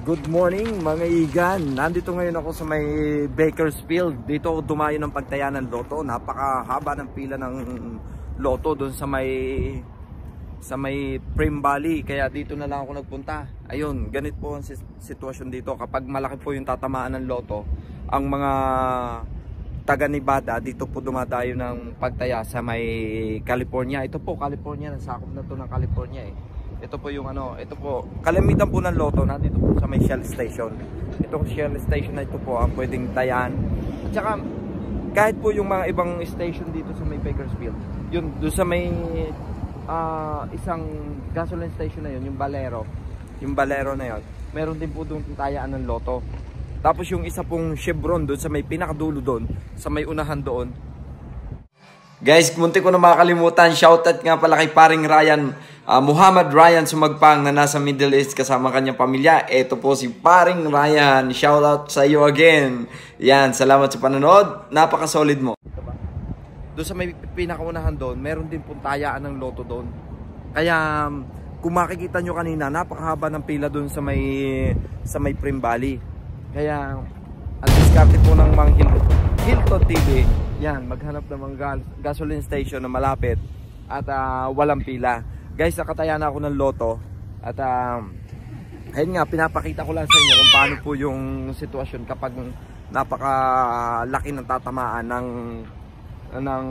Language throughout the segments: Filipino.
Good morning mga igan. Nandito ngayon ako sa may Bakersfield. Dito ako dumayo ng pagtaya ng loto. Napakahaba ng pila ng loto doon sa may Prim Valley. Kaya dito na lang ako nagpunta. Ayun, ganit po ang sitwasyon dito. Kapag malaki po yung tatamaan ng loto, ang mga taga Nevada dito po dumadayo ng pagtaya sa may California. Ito po California, nasakop na to ng California eh. Ito po yung ito po, kalamitan po ng loto nandito po sa may Shell Station. Itong Shell Station na ito po ang pwedeng tayan. At saka kahit po yung mga ibang station dito sa may Bakersfield, yun doon sa may isang gasoline station na yun, yung Valero na yun, meron din po doon tayaan ng loto. Tapos yung isa pong Chevron doon sa may pinakadulo doon, sa may unahan doon. Guys, munti ko na makakalimutan, shoutout nga pala kay paring Ryan, Muhammad Ryan Sumagpang na nasa Middle East kasama kanyang pamilya. Ito po si paring Ryan, shoutout sa iyo again. Yan, salamat sa panonood, napaka-solid mo. Doon sa may pinakaunahan doon, meron din pong tayaan ng loto doon. Kaya kung makikita nyo kanina, napakahaba ng pila doon sa may Prim Valley. Kaya ang diskarte po ng mga Hilton TV, yan, maghanap ng mga gasoline station na malapit at walang pila. Guys, nakataya na ako ng loto at ayun nga, pinapakita ko lang sa inyo kung paano po yung sitwasyon kapag napakalaki ng tatamaan ng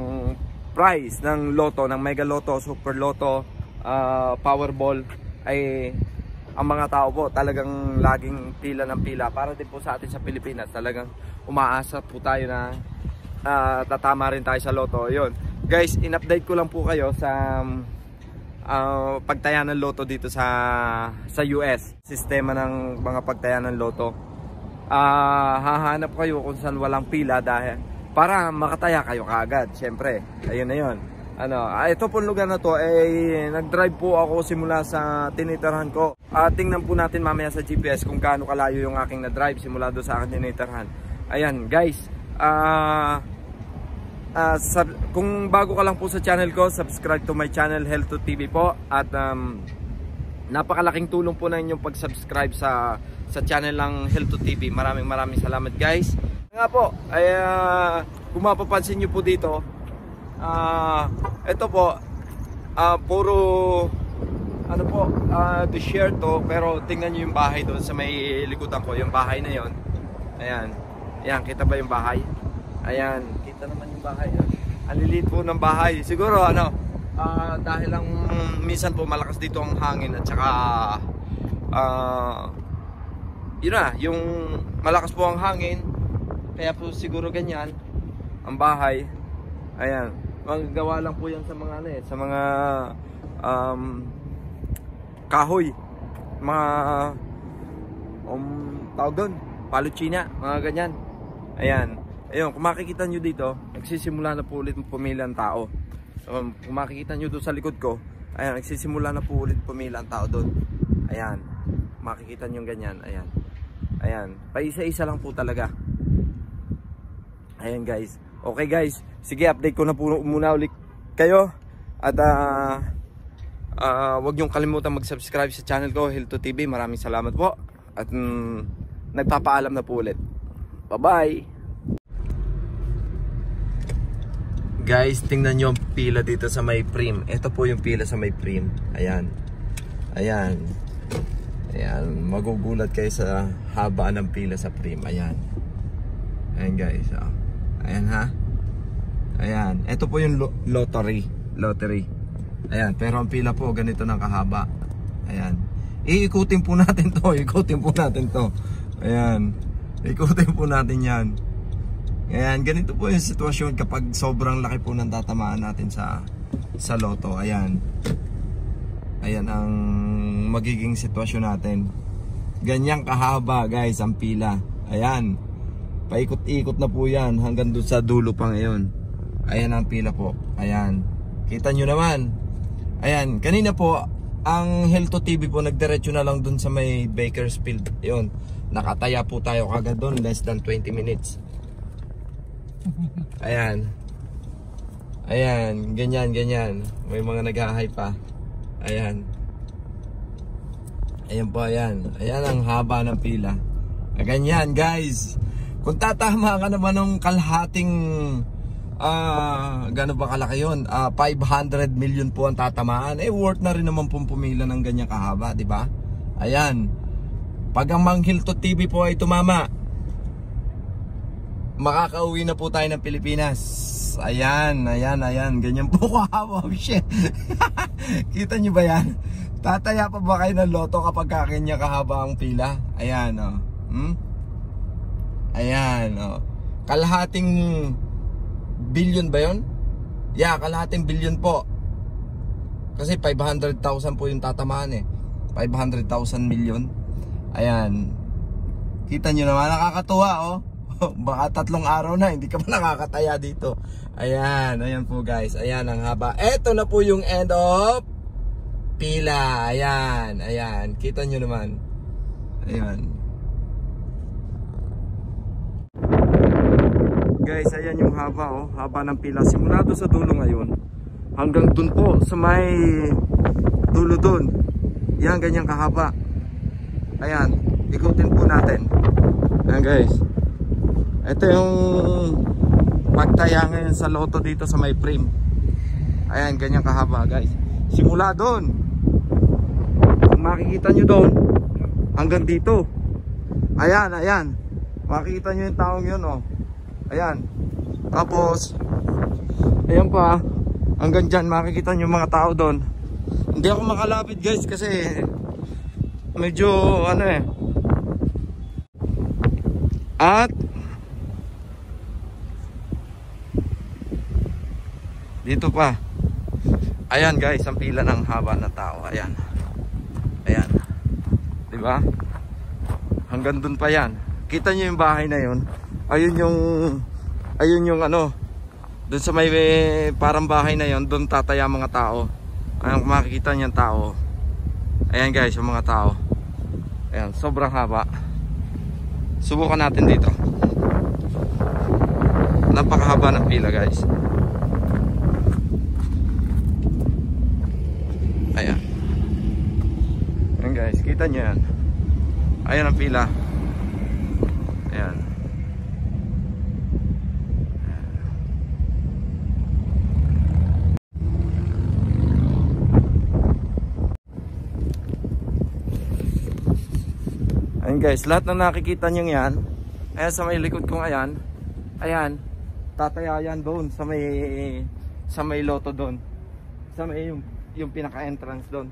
price ng loto, ng Mega Lotto, Super Lotto, Powerball, ay ang mga tao po talagang laging pila ng pila. Para din po sa atin sa Pilipinas, talagang umaasa po tayo na tatama rin tayo sa loto. Yun guys, in-update ko lang po kayo sa pagtaya ng loto dito sa US. Sistema ng mga pagtaya ng loto, hahanap kayo kung saan walang pila dahil para makataya kayo kaagad. Siyempre, ayun na yun. Ito pong lugar na to ay nag-drive po ako simula sa tinitirhan ko. Tingnan po natin mamaya sa GPS kung gaano kalayo yung aking na-drive simula doon sa aking tinitirhan. Ayan guys, kung bago ka lang po sa channel ko, subscribe to my channel Health to TV po. At napakalaking tulong po na inyong pag-subscribe sa channel ng Health to TV. Maraming salamat guys. Nga po, ay kung mapapansin nyo po dito, ito po puro desierto, pero tingnan nyo yung bahay doon sa may likutan ko, yung bahay na yon. Ayan, ayan, kita ba yung bahay? Ayan, kita naman yung bahay. Ang lilit po ng bahay. Siguro dahil lang minsan po malakas dito ang hangin at saka yun na, yung malakas po ang hangin, kaya po siguro ganyan ang bahay. Ayan, magagawa lang po yan sa mga sa mga kahoy, mga tawag doon, paluchina, mga ganyan. Ayan, ayun, kung makikita nyo dito, nagsisimula na po ulit pumila ang tao. Kung makikita nyo doon sa likod ko, ayan, nagsisimula na po ulit pumila ang tao doon. Ayan, makikita nyo ganyan. Ayan, ayan, paisa-isa lang po talaga. Ayan guys. Okay guys, sige, update ko na po muna ulit kayo. At huwag niyong kalimutan mag-subscribe sa channel ko, Health to TV. Maraming salamat po. At nagpapaalam na po ulit. Bye-bye. Guys, tingnan nyo ang pila dito sa may Prim. Ito po yung pila sa may Prim. Ayan. Ayan. Ayan. Magugulat kayo sa haba ng pila sa Prim. Ayan. Ayan guys. Ayan ha. Ayan. Ito po yung lottery. Ayan. Pero ang pila po ganito ng kahaba. Ayan. Iikutin po natin to. Ayan. Ikutin po natin yan. Ayan. Ganito po yung sitwasyon kapag sobrang laki po ng tatamaan natin sa loto. Ayan. Ayan ang magiging sitwasyon natin. Ganyang kahaba guys ang pila. Ayan. Paikot-ikot na po yan hanggang doon sa dulo pa ngayon. Ayan ang pila po. Ayan. Kita nyo naman. Ayan. Kanina po, ang Health to TV po, nagdiretso na lang doon sa may Bakersfield. Ayun. Nakataya po tayo kagad doon. Less than 20 minutes. Ayan. Ayan. Ganyan. May mga nag-hi pa. Ayan. Ayan po, ayan. Ayan ang haba ng pila. Ganyan guys. Kung tatama ka naman ng kalahating gano'n ba kalaki yun? 500 million po ang tatamaan. Worth na rin naman pong pumila ng ganyan kahaba, di ba? Ayan. Pag ang Mang Hilto TV po ay tumama, makakauwi na po tayo ng Pilipinas. Ayan, ayan, ayan. Ganyan po kahaba. Shit. Kita nyo ba yan? Tataya pa ba kayo ng loto kapag kakanya kahaba ang pila? Ayan, oh. Ayan, oh. Kalahating billion ba yun? Yeah, kalahating billion po. Kasi 500,000 po yung tatamaan eh. 500,000 million. Ayan. Kita nyo naman, nakakatuwa oh. Baka 3 araw na, hindi ka pa nakakataya dito. Ayan, ayan po guys. Ayan ang haba. Eto na po yung end of pila. Ayan, ayan. Kita nyo naman. Ayan. Guys, ayan yung haba oh, haba ng pila simula doon sa dulo ngayon hanggang dun po sa may dulo dun. Yan, ganyan kahaba. Ayan, ikutin po natin. Ayan guys, ito yung pagtaya ngayon sa loto dito sa may frame. Ayan, ganyan kahaba guys. Simula doon, kung makikita nyo doon hanggang dito. Ayan, ayan, makikita nyo yung taong yun oh. Ayan. Tapos ayan pa, hanggang dyan makikita nyo mga tao doon. Hindi ako makalapit guys kasi medyo ano eh. At dito pa. Ayan guys, ang pila ng haba ng tao. Ayan. Ayan. Diba? Hanggang dun pa yan. Kita nyo yung bahay na yun. Ayun yung ano, doon sa may parang bahay na yon, doon tataya mga tao. Ayan, makikita niyan tao. Ayan guys, yung mga tao. Ayan, sobrang haba. Subukan natin dito. Napakahaba ng pila guys. Ayan. Ayan guys, kita nyo yan. Ayan ang pila. Ayan. Ayan guys, lahat ng nakikita nyo yan, ayan sa may likod kong ayan, ayan, tataya yan doon sa may loto doon, sa may yung pinaka-entrance doon.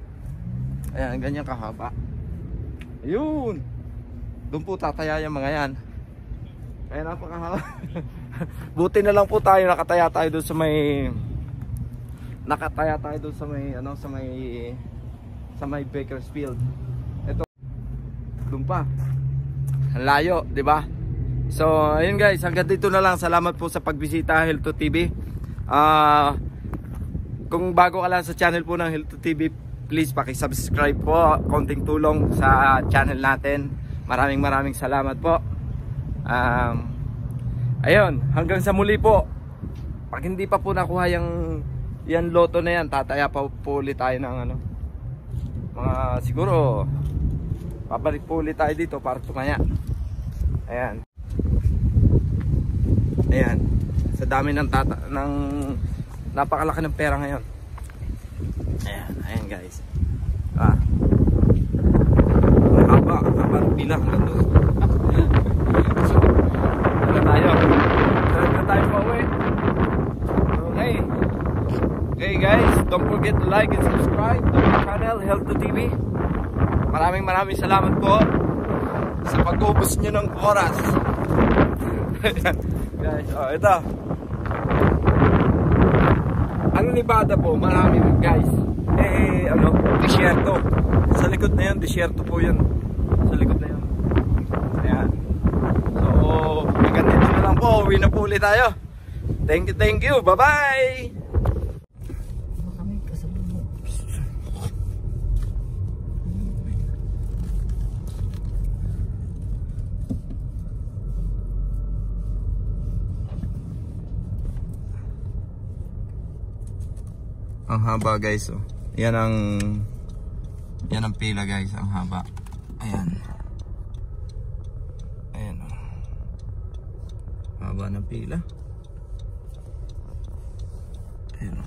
Ayan, ganyan kahaba. Ayun, doon po tataya yung mga yan. Ayan, napakahaba. Buti na lang po tayo, nakataya tayo doon sa may ano, sa may Bakersfield. Doon pa. Ang layo, 'di ba? So, ayun guys, hanggang dito na lang. Salamat po sa pagbisita Hilto TV. Kung bago ka lang sa channel po ng Hilto TV, please paki-subscribe po. Konting tulong sa channel natin. Maraming salamat po. Ayun, hanggang sa muli po. Pag hindi pa po nakuha yan loto na yan, tataya pa po ulit tayo ng ano. Mga siguro babalik po ulit tayo dito para tumaya. Ayan. Ayan. Sa dami ng napakalaki ng pera ngayon. Ayan. Ayan guys. Haba ng pila hanggang doon. So, ano tayo? Tara tayo pa uwi. Okay. Okay guys, don't forget to like and subscribe to my channel, Hilto TV. Maraming salamat po sa pag-ubos nyo ng oras. Guys, ito. Ang Nevada po, marami guys. Disyerto. Sa likod na yun, disyerto po yun. Sa likod na yun. Ayan. So, hanggang dito na lang po. Uwi na po ulit tayo. Thank you. Bye-bye! Ang haba guys oh. Yan ang Yan ang pila guys, ang haba. Ayan. Ayan o. Haba ng pila. Ayan o.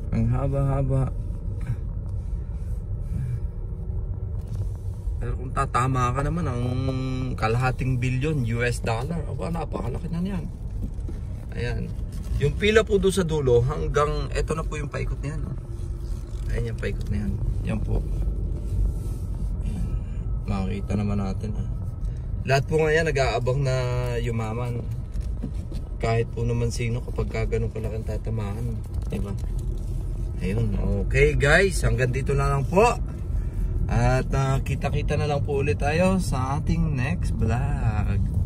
Ang haba-haba. Pero kung tatama ka naman ang kalahating bilyon US dollar, aba napakalaki na niyan. Ayan. Yung pila po doon sa dulo hanggang eto na po yung paikot niyan. Ayan yung paikot na yan. Yan po. Ayan. Makikita naman natin. Lahat po ngayon nag-aabang na yumaman. Kahit po naman sino kapag ganun kalaking tatamaan. Diba? Ayun. Okay guys. Hanggang dito na lang po. At kita-kita na lang po ulit tayo sa ating next vlog.